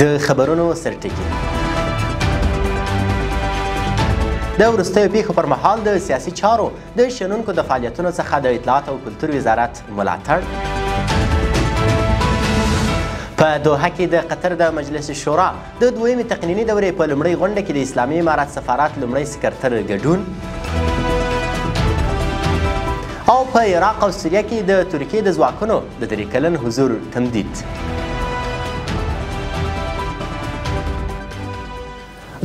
د خبرونو سرټکی د وروستیو پیښو پر مهال د سیاسي چارو د شنونکو د فعالیتونو څخه د اطلاعات او کلتور وزارت ملاتړ. په دوحه کې د قطر د مجلس شورا د دویمې تقنیني دورې په لومړۍ غونډه کې د اسلامي امارت سفارت لومړی سکرتر ګډون. او په عراق او سوریه کې د ترکیې د ځواکونو د 3 کلن حضور تمدید.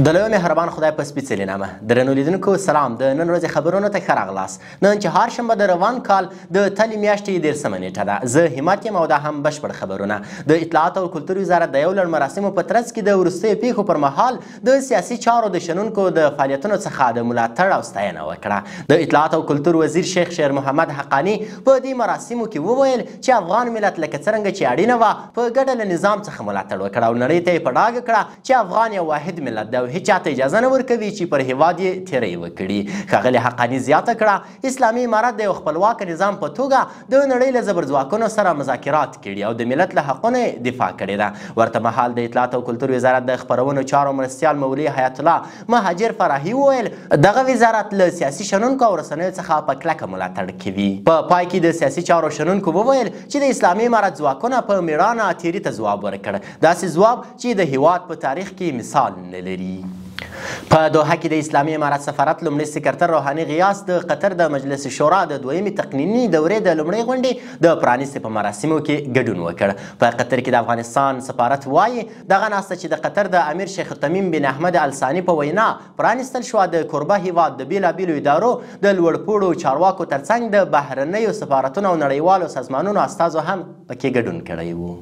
د لوی مهربان خدای په سپېڅلي نامه درنو لیدونکو سلام. د نن ورځې خبرونو ته ښه راغلاست. نن چهارشنبه د روان کال د تلې میاشتې 13مه نیټه ده. زه همت یم او دا هم بشپړ خبرونه. د اطلاعات او کلتور وزارت د یو لړ مراسمو په ترڅ کې د وروستیو پیښو پر مهال د سیاسي چارو د شنونکو د فعالیتونو څخه د ملاتړ او ستاینه وکړه. د اطلاعات او کلتور وزیر شیخ شیر محمد حقانی په دې مراسمو کې وویل چې افغان ملت لکه څرنګه چې اړینه وه په ګډه له نظام څخه ملاتړ وکړه او نړۍ ته یې په ډاګه کړه چې افغان یو واحد ملت دی او هیچ چاته اجازه نه ورکوي چې پر هیواد یې تیری وکړي. ښاغلي حقاني زیاته کړه اسلامي امارت د یو خپلواک نظام په توګه د نړۍ له زبرځواکونو سره مذاکرات کړي او د ملت له حقونو دفاع کړې ده. ورته مهال د اطلاعات او کلتور وزارت د خپرونو چارو مرستیال مولوي حیات الله مهاجر فراهي وویل دغه وزارت له سیاسي شنونکو او رسنیو څخه په کلکه ملاتړ کوي. په پای کې د سیاسي چارو شنونکو وویل چې د اسلامي امارت ځواکونه په میړانه تیري ته ځواب ورکړ. داسې ځواب چې د هیواد په تاریخ کې مثال نه لري. په دوحه کې د اسلامي امارت سفارت لومړي سکرتر روحاني غیاث د قطر د مجلس شورا د دویمې تقنیني دورې د لومړۍ غونډې د پرانیستې په مراسمو کې ګډون وکړ. په قطر کې د افغانستان سفارت وایي دغه ناسته چې د قطر د امیر شیخ تمیم بن احمد الثاني په وینا پرانیستل شوه د کوربه هیواد د بیلابیلو ادارو د لوړپوړو چارواکو ترڅنګ د بهرنیو سفارتونو او نړیوالو سازمانونو استازو هم پکې ګډون کړی و.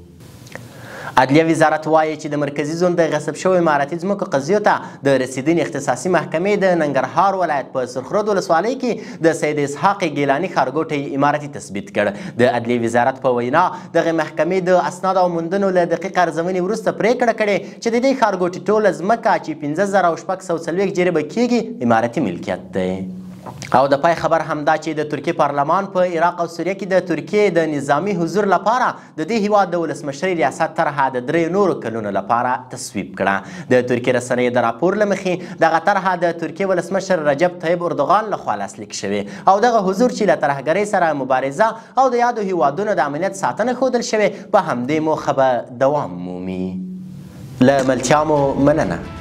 عدلیه وزارت وایي چې د مرکزي زون د غصب شویو اماراتي ځمکو قضیو ته د رسیدنې اختصاصي محکمې د ننګرهار ولایت په سرخرود ولسوالۍ کې د سید اسحاق ګیلاني ښارګوټی اماراتي تثبیت کړ. د عدلیې وزارت په وینا دغه محکمې د اسناد او موندنو له دقیق ارزونې وروسته پریکړه کړې چې د دې ښارګوټي ټوله ځمکه چې 15640 جریبه کېږي اماراتي ملکیت دی. او د پای خبر همدا چې د ترکیې پارلمان په عراق او سوریه کې د ترکیې د نظامی حضور لپاره د دې هیواد د ولسمشرۍ ریاست طرحه د 3 نورو کلونو لپاره تصویب کړه. د ترکیې رسنیو د راپور له مخې دغه طرحه د ترکیې ولسمشر رجب طیب اردوغان لخوا لاسلیک شوې او دغه حضور چې له ترهګرۍ سره مبارزه او د یادو هیوادونو د امنیت ساتنه ښودل شوې په همدې موخه به دوام مومي. له ملتیا مو مننه.